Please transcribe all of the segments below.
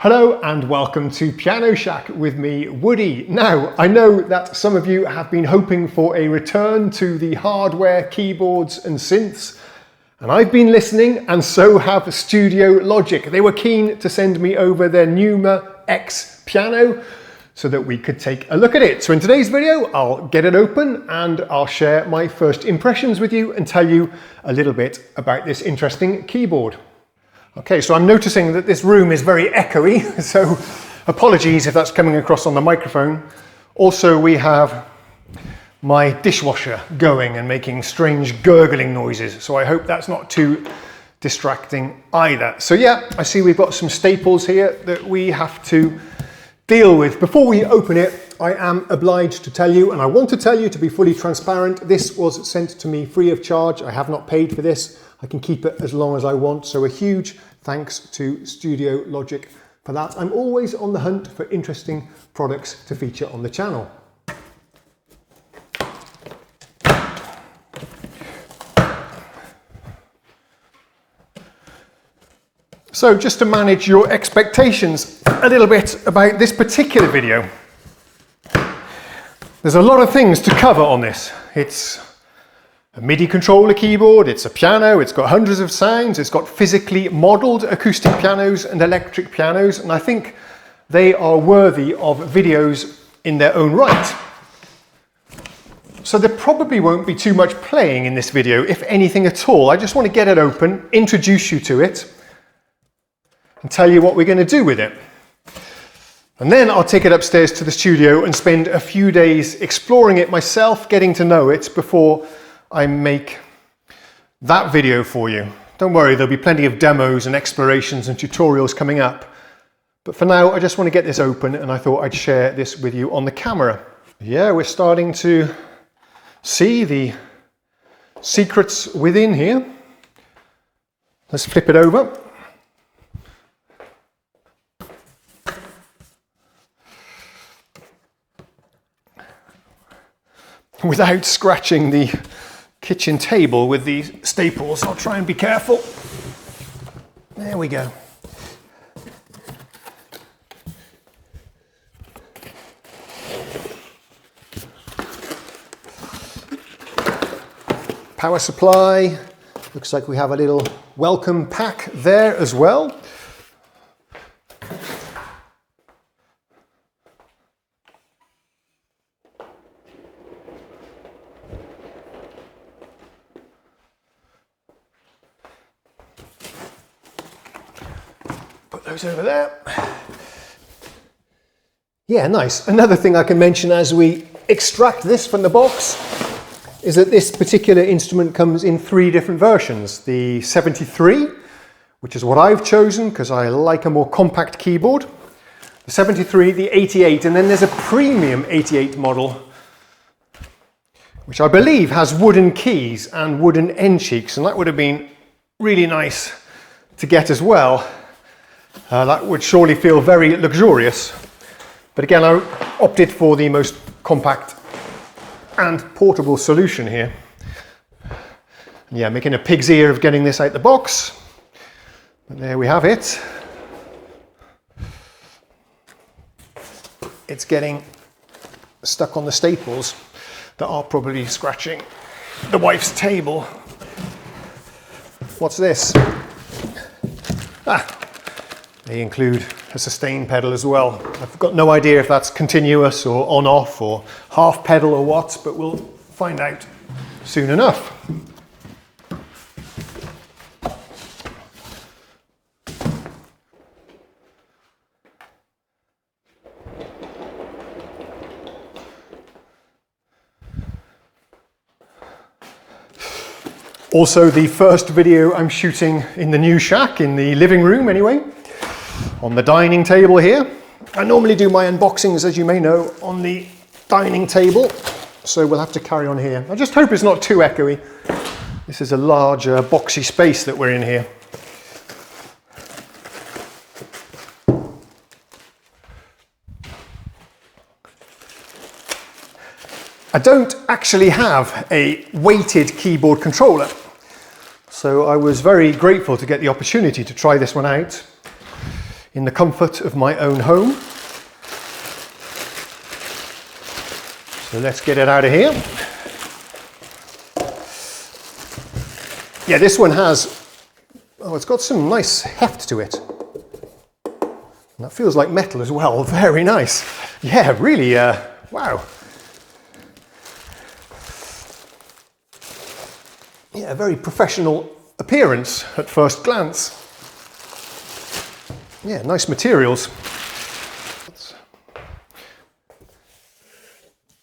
Hello and welcome to Piano Shack with me, Woody. Now, I know that some of you have been hoping for a return to the hardware, keyboards and synths, and I've been listening, and so have STUDIOLOGIC. They were keen to send me over their NUMA X piano so that we could take a look at it. So in today's video, I'll get it open and I'll share my first impressions with you and tell you a little bit about this interesting keyboard. Okay, so I'm noticing that this room is very echoey, so apologies if that's coming across on the microphone. Also, we have my dishwasher going and making strange gurgling noises, so I hope that's not too distracting either. So yeah, I see we've got some staples here that we have to deal with. Before we open it, I am obliged to tell you, and I want to tell you to be fully transparent, this was sent to me free of charge. I have not paid for this. I can keep it as long as I want, so a huge thanks to STUDIOLOGIC for that. I'm always on the hunt for interesting products to feature on the channel. So just to manage your expectations a little bit about this particular video, there's a lot of things to cover on this. It's a MIDI controller keyboard, it's a piano, it's got hundreds of sounds, it's got physically modelled acoustic pianos and electric pianos, and I think they are worthy of videos in their own right. So there probably won't be too much playing in this video, if anything at all. I just want to get it open, introduce you to it, and tell you what we're going to do with it. And then I'll take it upstairs to the studio and spend a few days exploring it myself, getting to know it before I make that video for you. Don't worry, there'll be plenty of demos and explorations and tutorials coming up. But for now, I just want to get this open and I thought I'd share this with you on the camera. Yeah, we're starting to see the secrets within here. Let's flip it over. Without scratching the kitchen table with these staples, I'll try and be careful. There we go. Power supply. Looks like we have a little welcome pack there as well. Put those over there. Yeah, nice. Another thing I can mention as we extract this from the box is that this particular instrument comes in 3 different versions. The 73, which is what I've chosen because I like a more compact keyboard. The 73, the 88, and then there's a premium 88 model, which I believe has wooden keys and wooden end cheeks, and that would have been really nice to get as well. That would surely feel very luxurious. But again, I opted for the most compact and portable solution here. And yeah, making a pig's ear of getting this out the box. But there we have it. It's getting stuck on the staples that are probably scratching the wife's table. What's this? They include a sustain pedal as well. I've got no idea if that's continuous or on-off or half pedal or what, but we'll find out soon enough. Also, the first video I'm shooting in the new shack, in the living room anyway. On the dining table here. I normally do my unboxings, as you may know, on the dining table, so we'll have to carry on here. I just hope it's not too echoey. This is a larger boxy space that we're in here. I don't actually have a weighted keyboard controller, so I was very grateful to get the opportunity to try this one out. in the comfort of my own home. So let's get it out of here. Yeah, this one has, oh, it's got some nice heft to it. And that feels like metal as well, very nice. Yeah, really, wow. Yeah, a very professional appearance at first glance. Yeah, nice materials.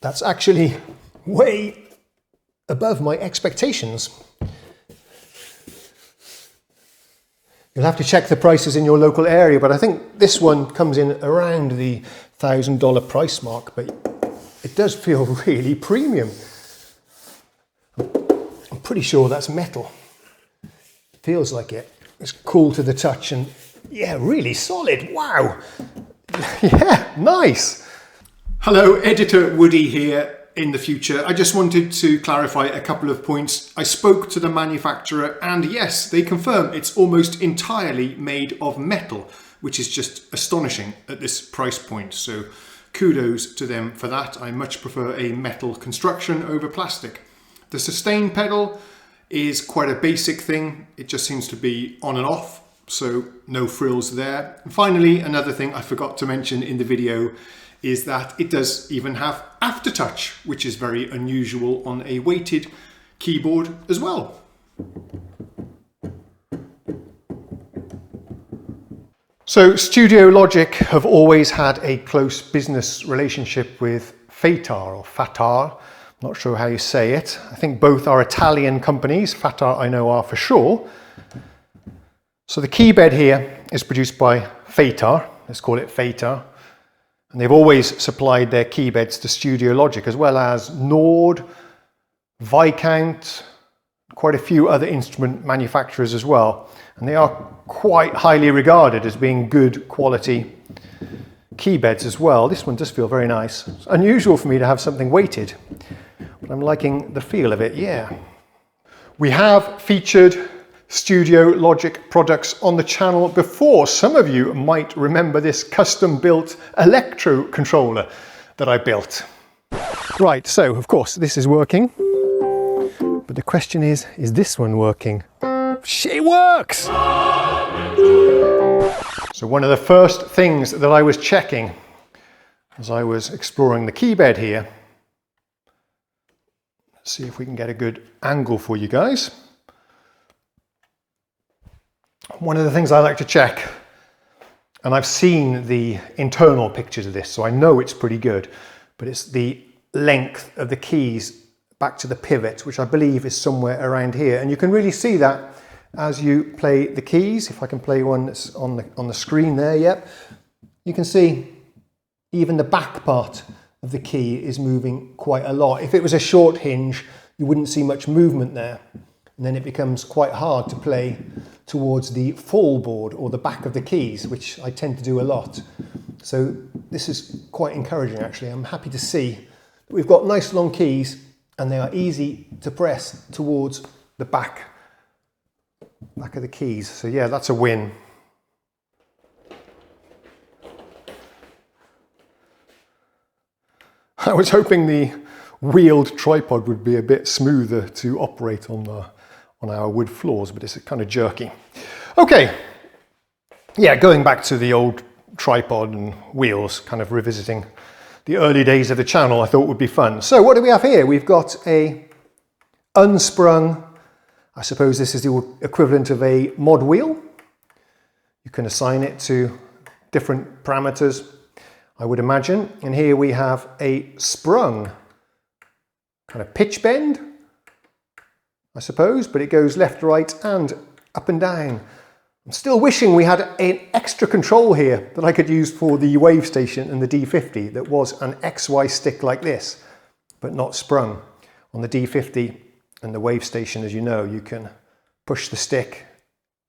That's actually way above my expectations. You'll have to check the prices in your local area, but I think this one comes in around the $1,000 price mark, but it does feel really premium. I'm pretty sure that's metal. Feels like it. It's cool to the touch and yeah, really solid. Wow. Yeah, nice. Hello, Editor Woody here in the future. I just wanted to clarify a couple of points. I spoke to the manufacturer and yes, they confirm it's almost entirely made of metal, which is just astonishing at this price point. So kudos to them for that. I much prefer a metal construction over plastic. The sustain pedal is quite a basic thing. It just seems to be on and off, so no frills there. And finally, another thing I forgot to mention in the video is that it does even have aftertouch, which is very unusual on a weighted keyboard as well. So STUDIOLOGIC have always had a close business relationship with Fatar or Fatar. Not sure how you say it. I think both are Italian companies. Fatar I know are for sure. So the key bed here is produced by Fatar. Let's call it Fatar. And they've always supplied their key beds to STUDIOLOGIC, as well as Nord, Viscount, quite a few other instrument manufacturers as well. And they are quite highly regarded as being good quality key beds as well. This one does feel very nice. It's unusual for me to have something weighted, but I'm liking the feel of it, yeah. We have featured STUDIOLOGIC products on the channel before. Some of you might remember this custom built electro controller that I built. Right, so of course this is working, but the question is this one working? It works! So one of the first things that I was checking as I was exploring the key bed here, let's see if we can get a good angle for you guys. One of the things I like to check, and I've seen the internal pictures of this, so I know it's pretty good, but it's the length of the keys back to the pivot, which I believe is somewhere around here. And you can really see that as you play the keys. If I can play one that's on the screen there, yep. You can see even the back part of the key is moving quite a lot. If it was a short hinge, you wouldn't see much movement there. And then it becomes quite hard to play towards the fall board or the back of the keys, which I tend to do a lot. So this is quite encouraging actually. I'm happy to see that we've got nice long keys and they are easy to press towards the back of the keys. So yeah, that's a win. I was hoping the wheeled tripod would be a bit smoother to operate on our wood floors, but it's kind of jerky. Okay, yeah, going back to the old tripod and wheels, kind of revisiting the early days of the channel, I thought would be fun. So what do we have here? We've got a unsprung, I suppose this is the equivalent of a mod wheel. You can assign it to different parameters, I would imagine. And here we have a sprung kind of pitch bend, I suppose, but it goes left, right, and up and down. I'm still wishing we had an extra control here that I could use for the wave station and the D50 that was an XY stick like this, but not sprung. On the D50 and the wave station, as you know, you can push the stick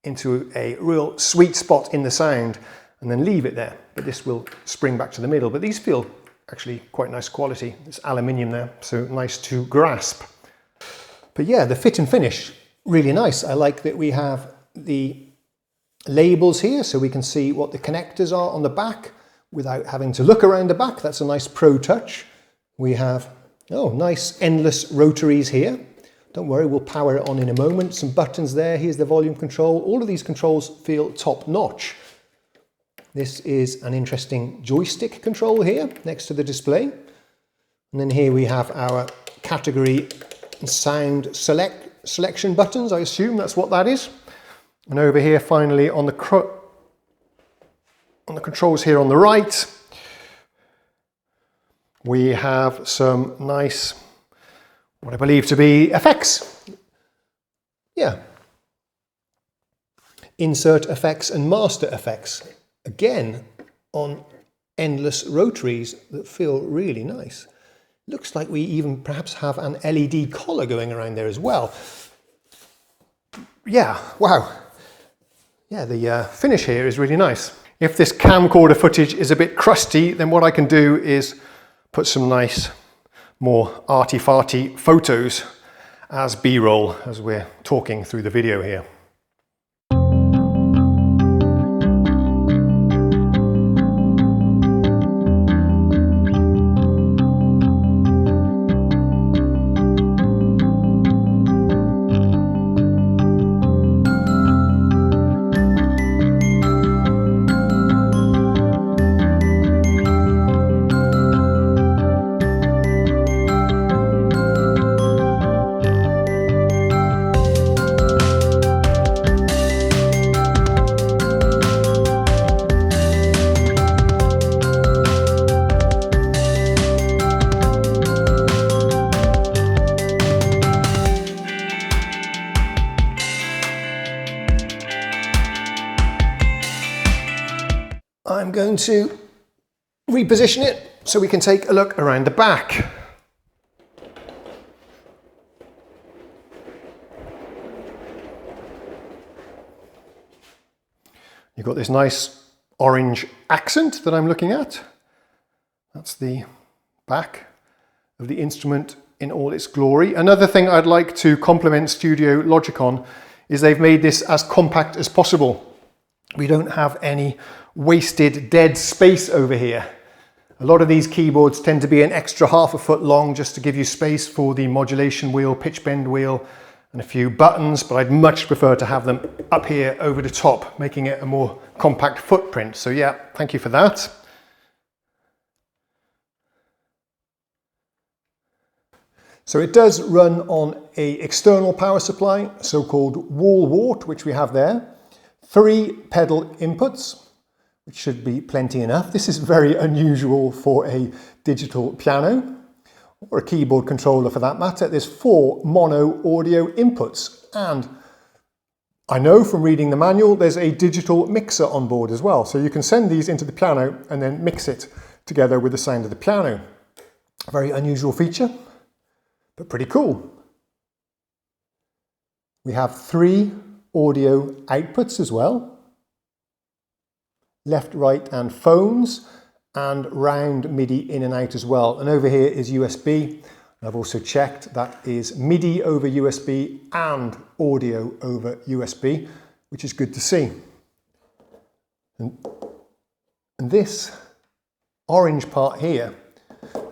into a real sweet spot in the sound and then leave it there. But this will spring back to the middle. But these feel actually quite nice quality. It's aluminium there, so nice to grasp. But yeah, the fit and finish, really nice. I like that we have the labels here so we can see what the connectors are on the back without having to look around the back. That's a nice pro touch. We have, oh, nice endless rotaries here. Don't worry, we'll power it on in a moment. Some buttons there. Here's the volume control. All of these controls feel top notch. This is an interesting joystick control here next to the display. And then here we have our category and sound selection buttons. I assume that's what that is. And over here, finally, on the controls here on the right, we have some nice, what I believe to be effects. Yeah. Insert effects and master effects. Again, on endless rotaries that feel really nice. Looks like we even perhaps have an LED collar going around there as well. Yeah, wow. Yeah, the finish here is really nice. If this camcorder footage is a bit crusty, then what I can do is put some nice, more arty-farty photos as B-roll as we're talking through the video here. I'm going to reposition it so we can take a look around the back. You've got this nice orange accent that I'm looking at. That's the back of the instrument in all its glory. Another thing I'd like to compliment STUDIOLOGIC on is they've made this as compact as possible. We don't have any wasted dead space over here. A lot of these keyboards tend to be an extra ½ a foot long just to give you space for the modulation wheel, pitch bend wheel, and a few buttons, but I'd much prefer to have them up here over the top, making it a more compact footprint. So yeah, thank you for that. So it does run on an external power supply, so-called wall wart, which we have there. 3 pedal inputs, which should be plenty enough. This is very unusual for a digital piano, or a keyboard controller for that matter. There's 4 mono audio inputs, and I know from reading the manual there's a digital mixer on board as well, so you can send these into the piano and then mix it together with the sound of the piano. A very unusual feature, but pretty cool. We have 3 audio outputs as well. Left, right and phones, and round MIDI in and out as well. And over here is USB. I've also checked that is MIDI over USB and audio over USB, which is good to see. And this orange part here,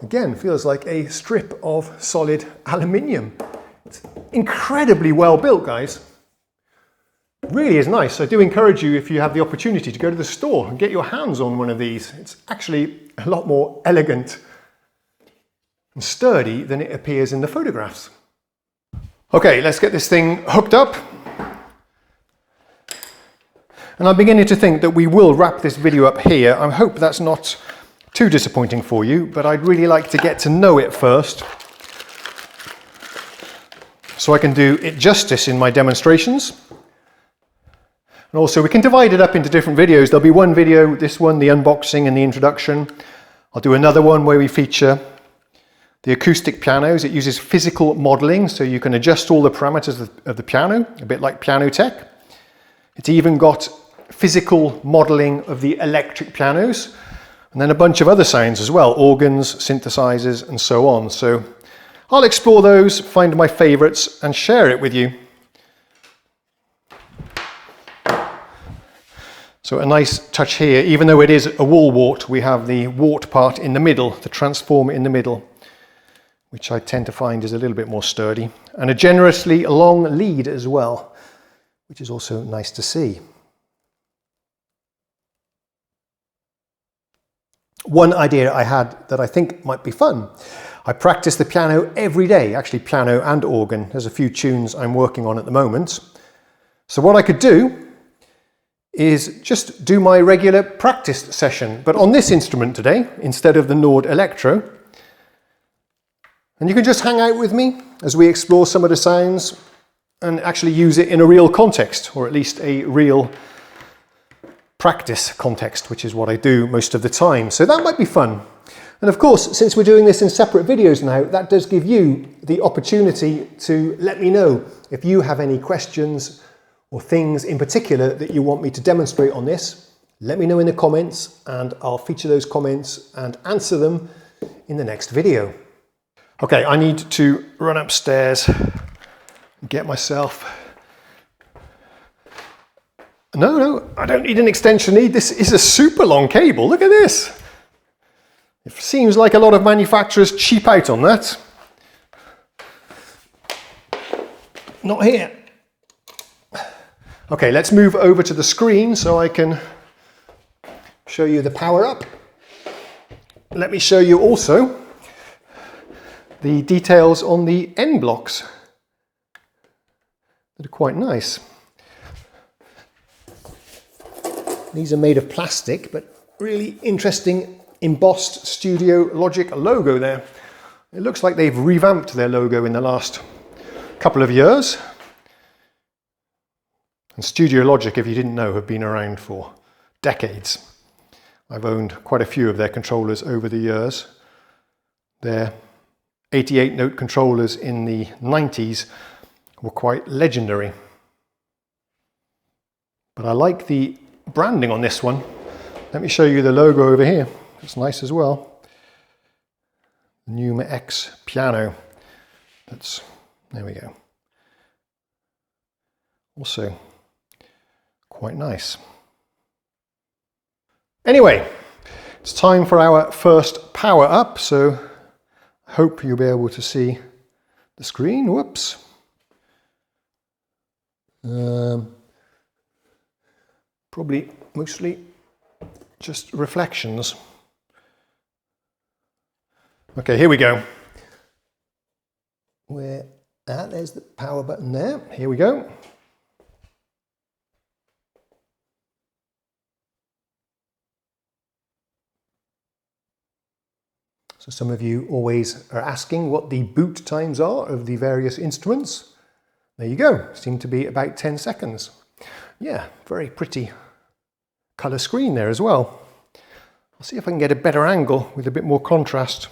again, feels like a strip of solid aluminium. It's incredibly well built, guys. Really is nice. I do encourage you, if you have the opportunity, to go to the store and get your hands on one of these. It's actually a lot more elegant and sturdy than it appears in the photographs. Okay, let's get this thing hooked up. And I'm beginning to think that we will wrap this video up here. I hope that's not too disappointing for you, but I'd really like to get to know it first, so I can do it justice in my demonstrations. And also we can divide it up into different videos. There'll be one video, this one, the unboxing and the introduction. I'll do another one where we feature the acoustic pianos. It uses physical modeling, so you can adjust all the parameters of the piano, a bit like Piano Tech. It's even got physical modeling of the electric pianos, and then a bunch of other sounds as well, organs, synthesizers, and so on. So I'll explore those, find my favorites, and share it with you. So a nice touch here, even though it is a wall wart, we have the wart part in the middle, the transformer in the middle, which I tend to find is a little bit more sturdy, and a generously long lead as well, which is also nice to see. One idea I had that I think might be fun. I practice the piano every day, actually piano and organ. There's a few tunes I'm working on at the moment. So what I could do is just do my regular practice session, but on this instrument today, instead of the Nord Electro. And you can just hang out with me as we explore some of the sounds and actually use it in a real context, or at least a real practice context, which is what I do most of the time. So that might be fun. And of course, since we're doing this in separate videos now, that does give you the opportunity to let me know if you have any questions or things in particular that you want me to demonstrate on this. Let me know in the comments and I'll feature those comments and answer them in the next video. Okay, I need to run upstairs and get myself... No, I don't need an extension lead. This is a super long cable. Look at this. It seems like a lot of manufacturers cheap out on that. Not here. Okay, let's move over to the screen so I can show you the power up. Let me show you also the details on the end blocks that are quite nice. These are made of plastic, but really interesting embossed STUDIOLOGIC logo there. It looks like they've revamped their logo in the last couple of years. And STUDIOLOGIC, if you didn't know, have been around for decades. I've owned quite a few of their controllers over the years. Their 88-note controllers in the 90s were quite legendary. But I like the branding on this one. Let me show you the logo over here. It's nice as well. NUMA X Piano. There we go. Also quite nice. Anyway, it's time for our first power up, so I hope you'll be able to see the screen. Whoops. Probably mostly just reflections. Okay, here we go. There's the power button there. Here we go. So some of you always are asking what the boot times are of the various instruments. There you go. Seem to be about 10 seconds. Yeah, very pretty colour screen there as well. I'll see if I can get a better angle with a bit more contrast.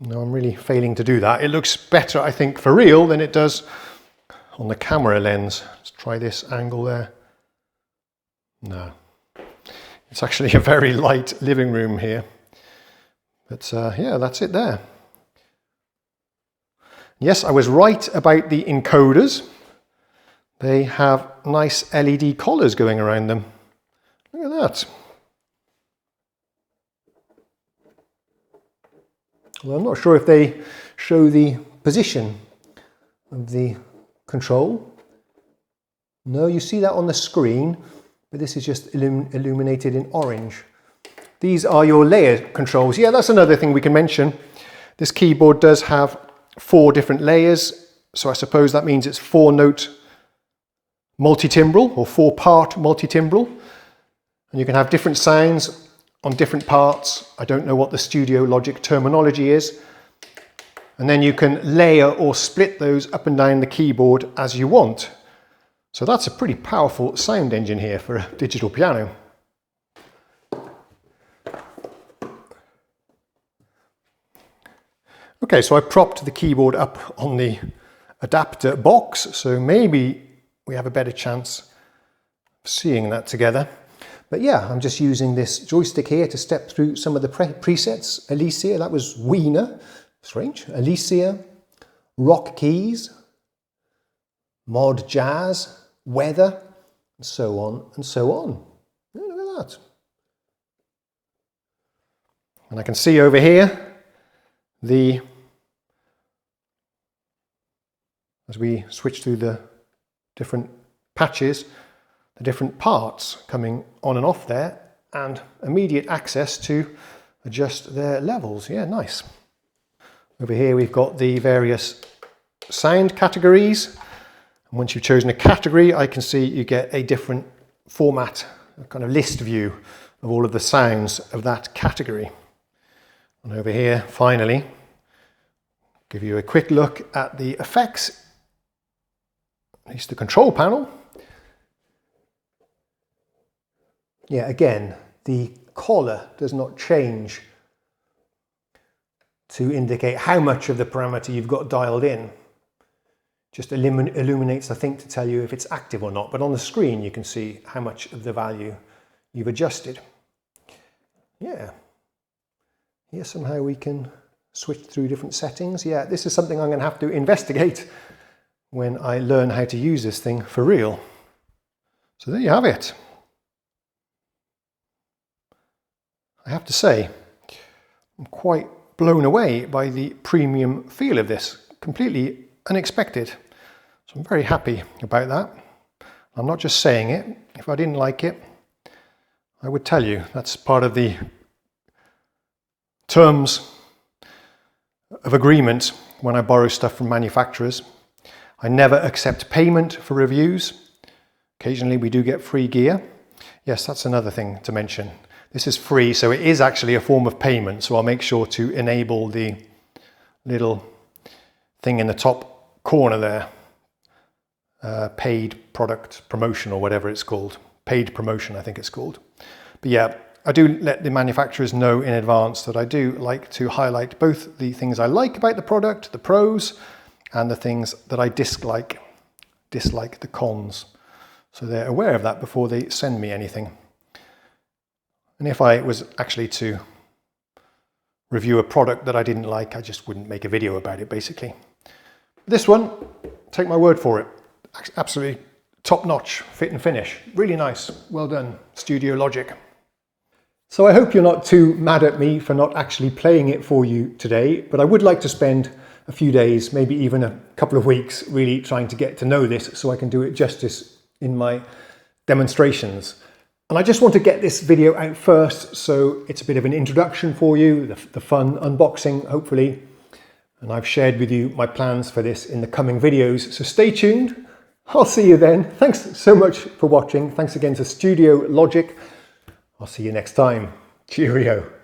No, I'm really failing to do that. It looks better, I think, for real than it does on the camera lens. Let's try this angle there. No. It's actually a very light living room here. But yeah, that's it there. Yes, I was right about the encoders. They have nice LED collars going around them. Look at that. Well, I'm not sure if they show the position of the control. No, you see that on the screen, but this is just illuminated in orange. These are your layer controls. Yeah, that's another thing we can mention. This keyboard does have 4 different layers, so I suppose that means it's 4-note multi-timbral or 4-part multi-timbral. And you can have different sounds on different parts. I don't know what the STUDIOLOGIC terminology is. And then you can layer or split those up and down the keyboard as you want. So that's a pretty powerful sound engine here for a digital piano. Okay, so I propped the keyboard up on the adapter box, so maybe we have a better chance of seeing that together. But yeah, I'm just using this joystick here to step through some of the presets. Alicia, that was Wiener, strange. Alicia, rock keys, mod jazz, weather, and so on and so on. Look at that. And I can see over here as we switch through the different patches, the different parts coming on and off there, and immediate access to adjust their levels. Yeah, nice. Over here we've got the various sound categories. And once you've chosen a category, I can see you get a different format, a kind of list view of all of the sounds of that category. And over here, finally, give you a quick look at the effects, at least the control panel. Yeah, again, the color does not change to indicate how much of the parameter you've got dialed in. Just illuminates, I think, to tell you if it's active or not. But on the screen, you can see how much of the value you've adjusted. Yeah. Here somehow we can switch through different settings. Yeah, this is something I'm going to have to investigate when I learn how to use this thing for real. So there you have it. I have to say, I'm quite blown away by the premium feel of this. Completely unexpected. So I'm very happy about that. I'm not just saying it. If I didn't like it, I would tell you. That's part of the terms of agreement when I borrow stuff from manufacturers. I never accept payment for reviews. Occasionally we do get free gear. Yes, that's another thing to mention. This is free, so it is actually a form of payment. So I'll make sure to enable the little thing in the top corner there. Paid product promotion or whatever it's called. Paid promotion, I think it's called. But yeah, I do let the manufacturers know in advance that I do like to highlight both the things I like about the product, the pros, and the things that I dislike the cons. So they're aware of that before they send me anything. And if I was actually to review a product that I didn't like, I just wouldn't make a video about it, basically. This one, take my word for it, absolutely top-notch fit and finish. Really nice. Well done, STUDIOLOGIC. So I hope you're not too mad at me for not actually playing it for you today, but I would like to spend a few days, maybe even a couple of weeks, really trying to get to know this so I can do it justice in my demonstrations. And I just want to get this video out first, so it's a bit of an introduction for you, the fun unboxing, hopefully. And I've shared with you my plans for this in the coming videos, so stay tuned. I'll see you then. Thanks so much for watching. Thanks again to STUDIOLOGIC. I'll see you next time. Cheerio.